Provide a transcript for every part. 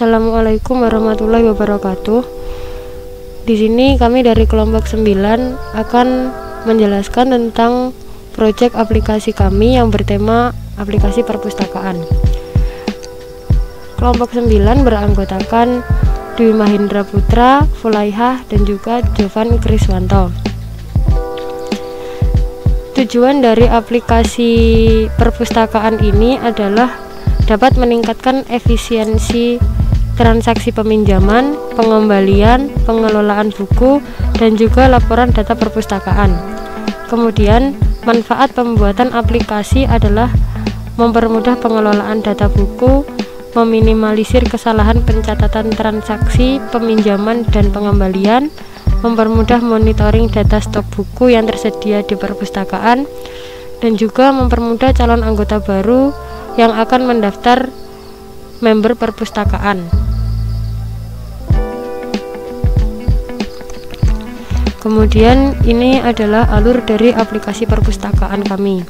Assalamualaikum warahmatullahi wabarakatuh. Di sini kami dari kelompok 9 akan menjelaskan tentang proyek aplikasi kami yang bertema aplikasi perpustakaan. Kelompok 9 beranggotakan Dwi Mahendra Putra, Fulaihah, dan juga Jovan Kriswanto. Tujuan dari aplikasi perpustakaan ini adalah dapat meningkatkan efisiensi transaksi peminjaman, pengembalian, pengelolaan buku, dan juga laporan data perpustakaan. Kemudian, manfaat pembuatan aplikasi adalah mempermudah pengelolaan data buku, meminimalisir kesalahan pencatatan transaksi peminjaman dan pengembalian, mempermudah monitoring data stok buku yang tersedia di perpustakaan, dan juga mempermudah calon anggota baru yang akan mendaftar member perpustakaan. Kemudian ini adalah alur dari aplikasi perpustakaan kami.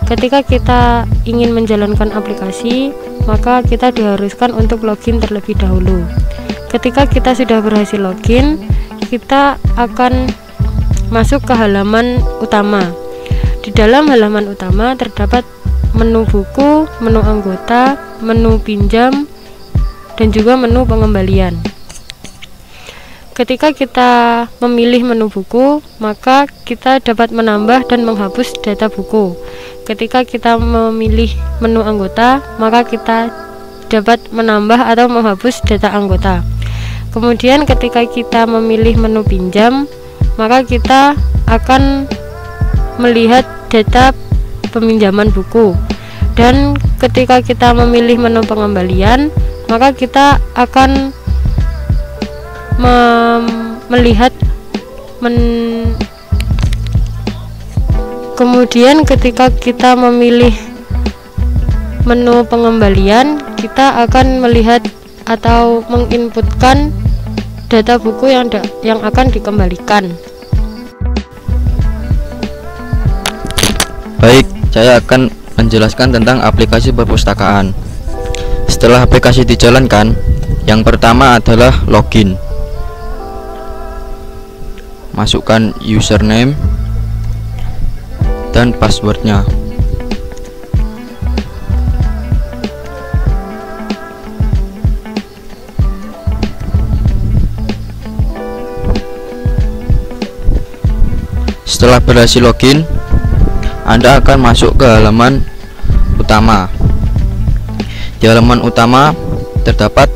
Ketika kita ingin menjalankan aplikasi, maka kita diharuskan untuk login terlebih dahulu. Ketika kita sudah berhasil login, kita akan masuk ke halaman utama. Di dalam halaman utama terdapat menu buku, menu anggota, menu pinjam, dan juga menu pengembalian. Ketika kita memilih menu buku, maka kita dapat menambah dan menghapus data buku. Ketika kita memilih menu anggota, maka kita dapat menambah atau menghapus data anggota. Kemudian ketika kita memilih menu pinjam, maka kita akan melihat data peminjaman buku. Dan ketika kita memilih menu pengembalian, maka kita akan melihat kemudian ketika kita memilih menu pengembalian, kita akan melihat atau menginputkan data buku yang akan dikembalikan. Baik, saya akan menjelaskan tentang aplikasi perpustakaan. Setelah aplikasi dijalankan, yang pertama adalah login. Masukkan username dan passwordnya. Setelah berhasil login, Anda akan masuk ke halaman utama. Di halaman utama terdapat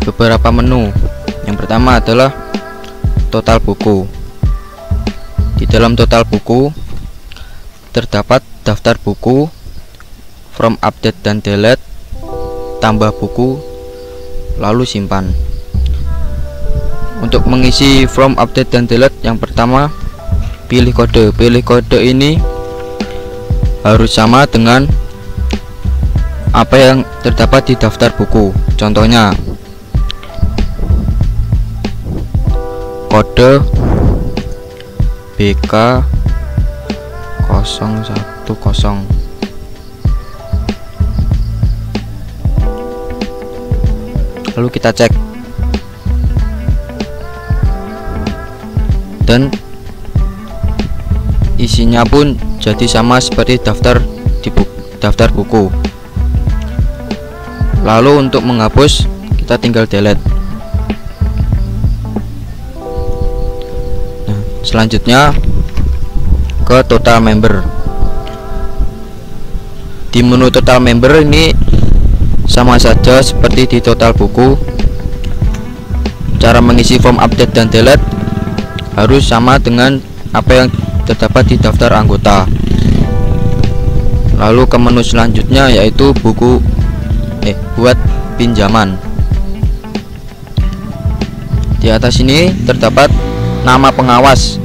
beberapa menu. Yang pertama adalah total buku. Di dalam total buku terdapat daftar buku, from update dan delete, tambah buku, lalu simpan. Untuk mengisi from update dan delete, yang pertama pilih kode. Pilih kode ini harus sama dengan apa yang terdapat di daftar buku. Contohnya kode BK 010. Lalu kita cek, dan isinya pun jadi sama seperti daftar buku. Lalu untuk menghapus, kita tinggal delete. Selanjutnya ke total member. Di menu total member ini sama saja seperti di total buku. Cara mengisi form update dan delete harus sama dengan apa yang terdapat di daftar anggota. Lalu ke menu selanjutnya, yaitu buat pinjaman. Di atas ini terdapat nama pengawas.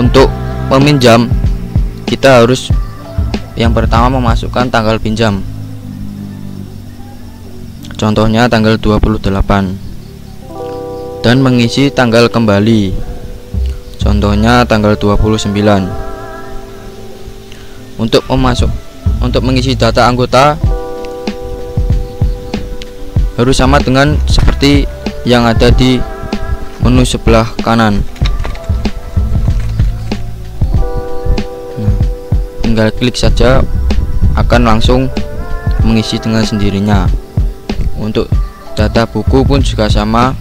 Untuk meminjam, kita harus yang pertama memasukkan tanggal pinjam. Contohnya tanggal 28. Dan mengisi tanggal kembali. Contohnya tanggal 29. Untuk mengisi data anggota, harus sama dengan seperti yang ada di menu sebelah kanan. Tinggal klik saja, akan langsung mengisi dengan sendirinya. Untuk data buku pun juga sama,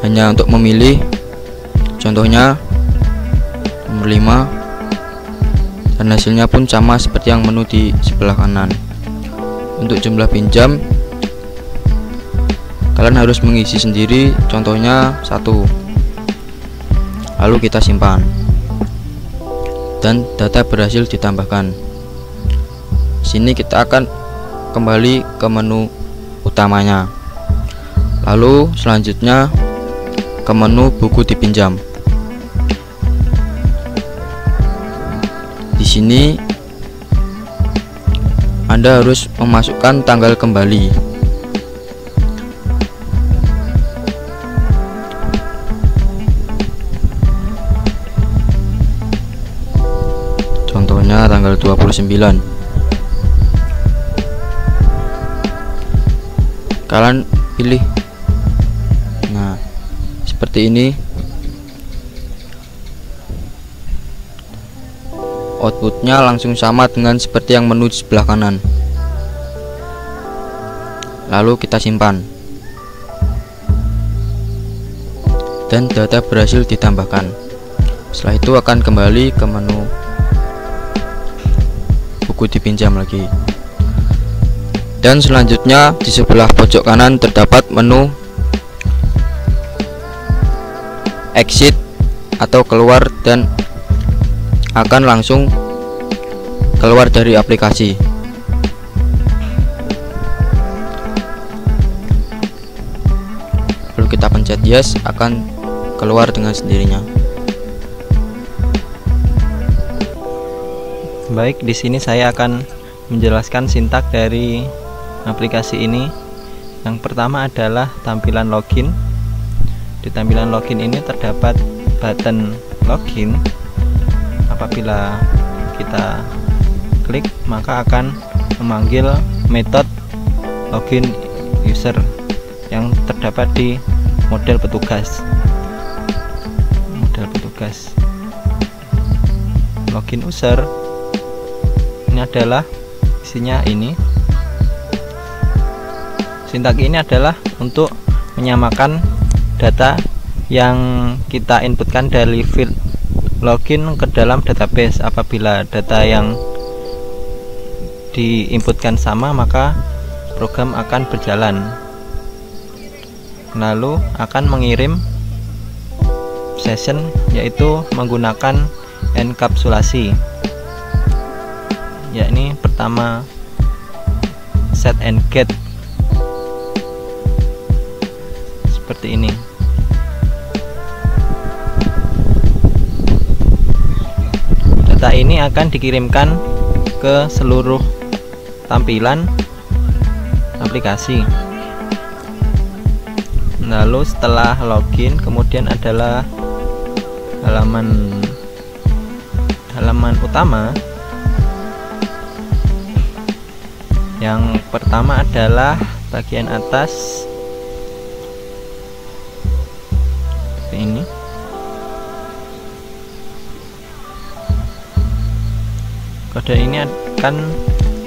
hanya untuk memilih, contohnya nomor 5, dan hasilnya pun sama seperti yang menu di sebelah kanan. Untuk jumlah pinjam, kalian harus mengisi sendiri, contohnya 1, lalu kita simpan dan data berhasil ditambahkan. Sini kita akan kembali ke menu utamanya, lalu selanjutnya ke menu buku dipinjam. Di sini Anda harus memasukkan tanggal kembali. Contohnya tanggal 29. Kalian pilih. Nah, seperti ini. Outputnya langsung sama dengan seperti yang menu di sebelah kanan. Lalu kita simpan. Dan data berhasil ditambahkan. Setelah itu akan kembali ke menu buku dipinjam lagi. Dan selanjutnya di sebelah pojok kanan terdapat menu exit atau keluar, dan akan langsung keluar dari aplikasi. Lalu kita pencet yes, akan keluar dengan sendirinya. Baik, di sini saya akan menjelaskan sintak dari aplikasi ini. Yang pertama adalah tampilan login. Di tampilan login ini terdapat button login. Apabila kita klik, maka akan memanggil metode login user yang terdapat di model petugas. Login user ini adalah isinya ini. Sintak ini adalah untuk menyamakan data yang kita inputkan dari field login ke dalam database. Apabila data yang diinputkan sama, maka program akan berjalan, lalu akan mengirim session, yaitu menggunakan enkapsulasi. Yakni pertama set and get seperti ini. Data ini akan dikirimkan ke seluruh tampilan aplikasi. Lalu setelah login, kemudian adalah halaman utama. Yang pertama adalah bagian atas seperti ini. Kode ini akan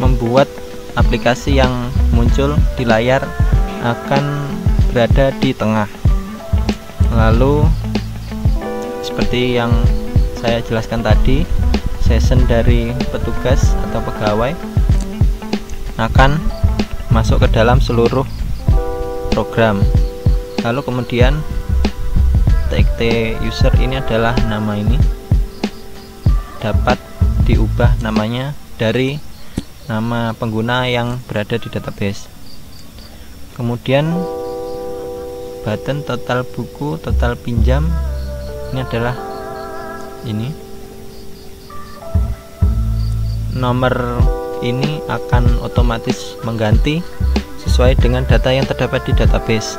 membuat aplikasi yang muncul di layar akan berada di tengah. Lalu seperti yang saya jelaskan tadi, session dari petugas atau pegawai akan masuk ke dalam seluruh program. Lalu kemudian txt user ini adalah nama ini, dapat diubah namanya dari nama pengguna yang berada di database. Kemudian button total buku, total pinjam ini adalah ini. Nomor ini akan otomatis mengganti sesuai dengan data yang terdapat di database.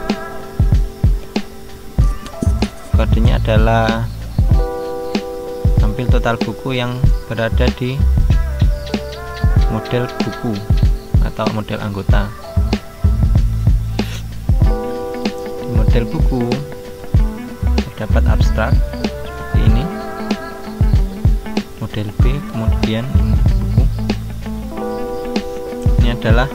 Kodenya adalah tampil total buku yang berada di model buku atau model anggota. model buku terdapat abstrak seperti ini, model B, kemudian ini buku. Ini adalah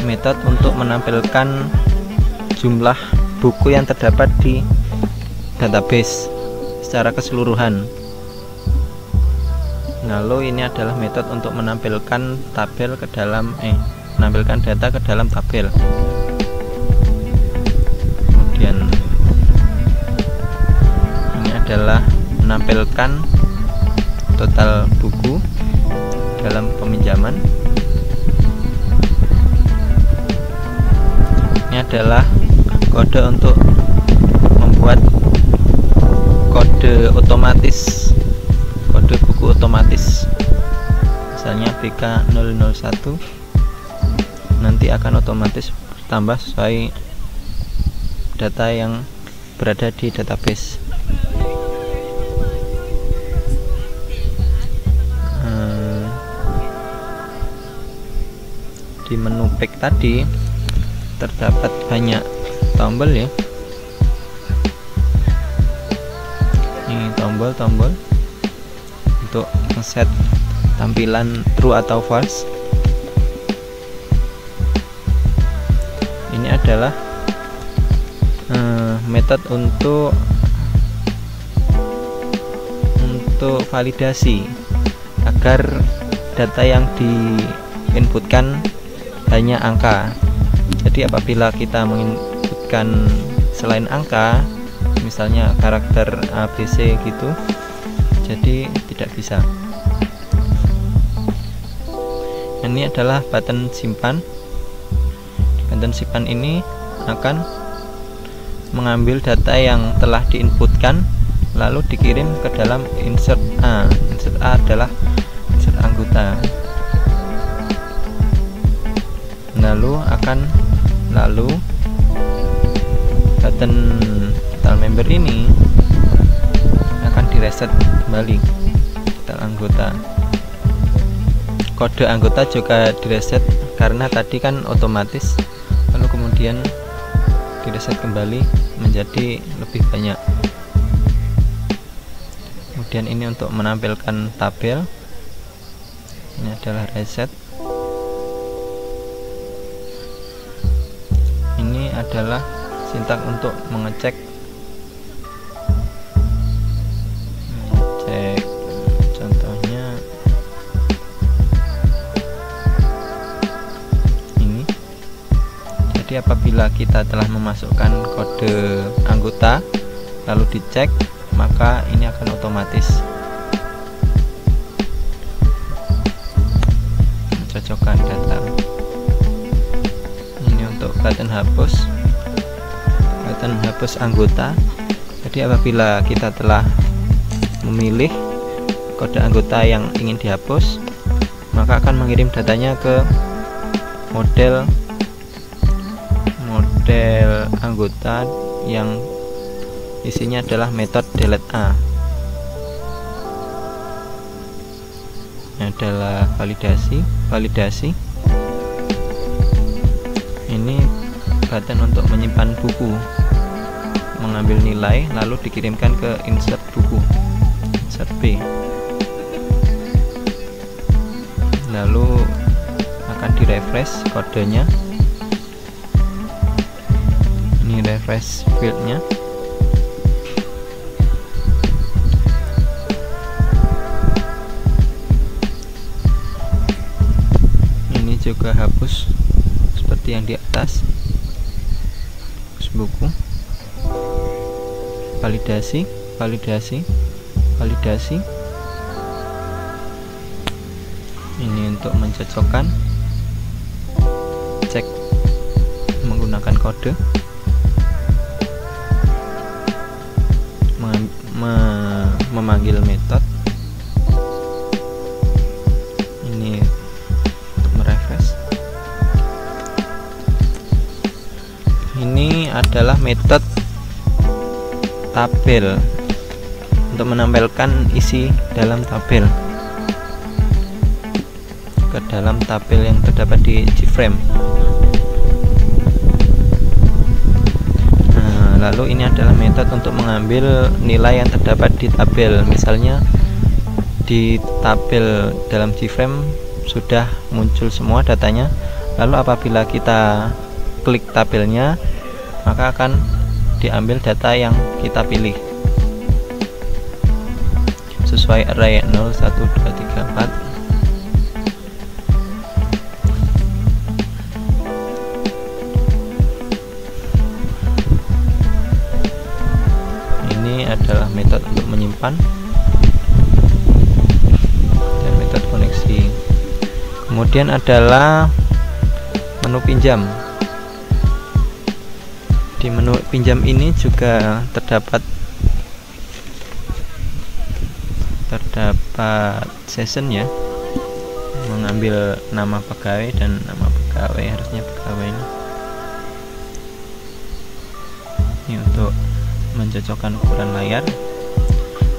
metode untuk menampilkan jumlah buku yang terdapat di database secara keseluruhan. Lalu ini adalah metode untuk menampilkan tabel ke dalam menampilkan data ke dalam tabel. Kemudian ini adalah menampilkan total buku dalam peminjaman. Ini adalah kode untuk membuat kode otomatis, kode buku otomatis. Misalnya BK001 nanti akan otomatis bertambah sesuai data yang berada di database. Di menu pack tadi terdapat banyak tombol ya. Ini tombol-tombol untuk set tampilan true atau false. Ini adalah metode untuk validasi agar data yang diinputkan hanya angka. Jadi apabila kita menginputkan selain angka, misalnya karakter ABC gitu, jadi tidak bisa. Ini adalah button simpan. Button simpan ini akan mengambil data yang telah diinputkan lalu dikirim ke dalam insert A. Insert A adalah insert anggota. Lalu button total member ini akan direset kembali total anggota. Kode anggota juga direset karena tadi kan otomatis, lalu kemudian direset kembali menjadi lebih banyak. Kemudian ini untuk menampilkan tabel, ini adalah reset. Ini adalah sintak untuk mengecek contohnya ini. Jadi apabila kita telah memasukkan kode anggota lalu dicek, maka ini akan otomatis mencocokkan data. Ini untuk button hapus anggota. Jadi apabila kita telah memilih kode anggota yang ingin dihapus, maka akan mengirim datanya ke model anggota yang isinya adalah metode delete A. Ini adalah validasi. Ini button untuk menyimpan buku, mengambil nilai lalu dikirimkan ke insert buku, insert B. Lalu akan direfresh kodenya. Ini refresh fieldnya. Ini juga hapus seperti yang di atas. Hapus buku. Validasi. Ini untuk mencocokkan, cek menggunakan kode, memanggil metode. Ini untuk merefresh. Ini adalah metode tabel untuk menampilkan isi dalam tabel ke dalam tabel yang terdapat di Gframe. Lalu ini adalah metode untuk mengambil nilai yang terdapat di tabel. Misalnya di tabel dalam Gframe sudah muncul semua datanya. Lalu apabila kita klik tabelnya, maka akan diambil data yang kita pilih sesuai array 0, 1, 2, 3, 4. Ini adalah metode untuk menyimpan dan metode koneksi. Kemudian adalah menu pinjam. Di menu pinjam ini juga terdapat session ya, mengambil nama pegawai dan nama pegawai, harusnya pegawai ini untuk mencocokkan ukuran layar,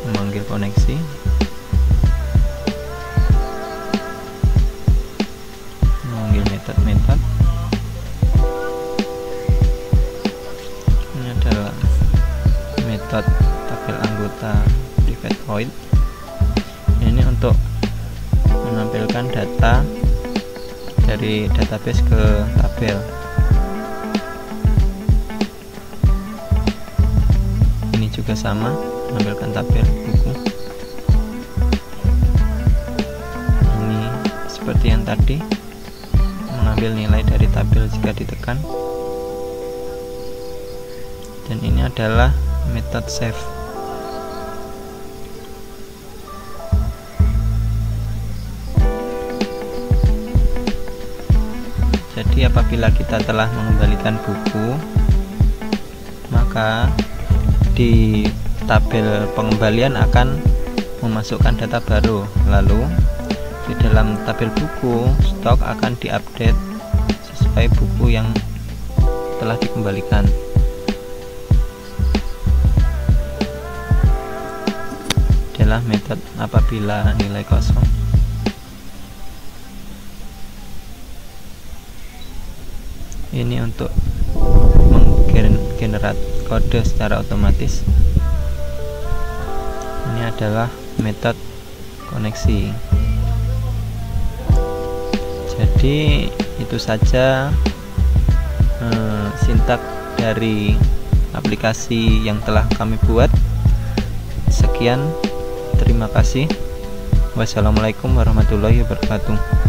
memanggil koneksi, memanggil metode. Ini adalah metode tabel anggota private void. Ini untuk menampilkan data dari database ke tabel. Ini juga sama, menampilkan tabel buku. Ini seperti yang tadi, mengambil nilai dari tabel jika ditekan. Dan ini adalah metode save. Jadi apabila kita telah mengembalikan buku, maka di tabel pengembalian akan memasukkan data baru. Lalu di dalam tabel buku, stok akan diupdate sesuai buku yang telah dikembalikan. Adalah metode apabila nilai kosong. Ini untuk menggenerate kode secara otomatis. Ini adalah metode koneksi. Jadi itu saja sintak dari aplikasi yang telah kami buat. Sekian, terima kasih. Wassalamualaikum warahmatullahi wabarakatuh.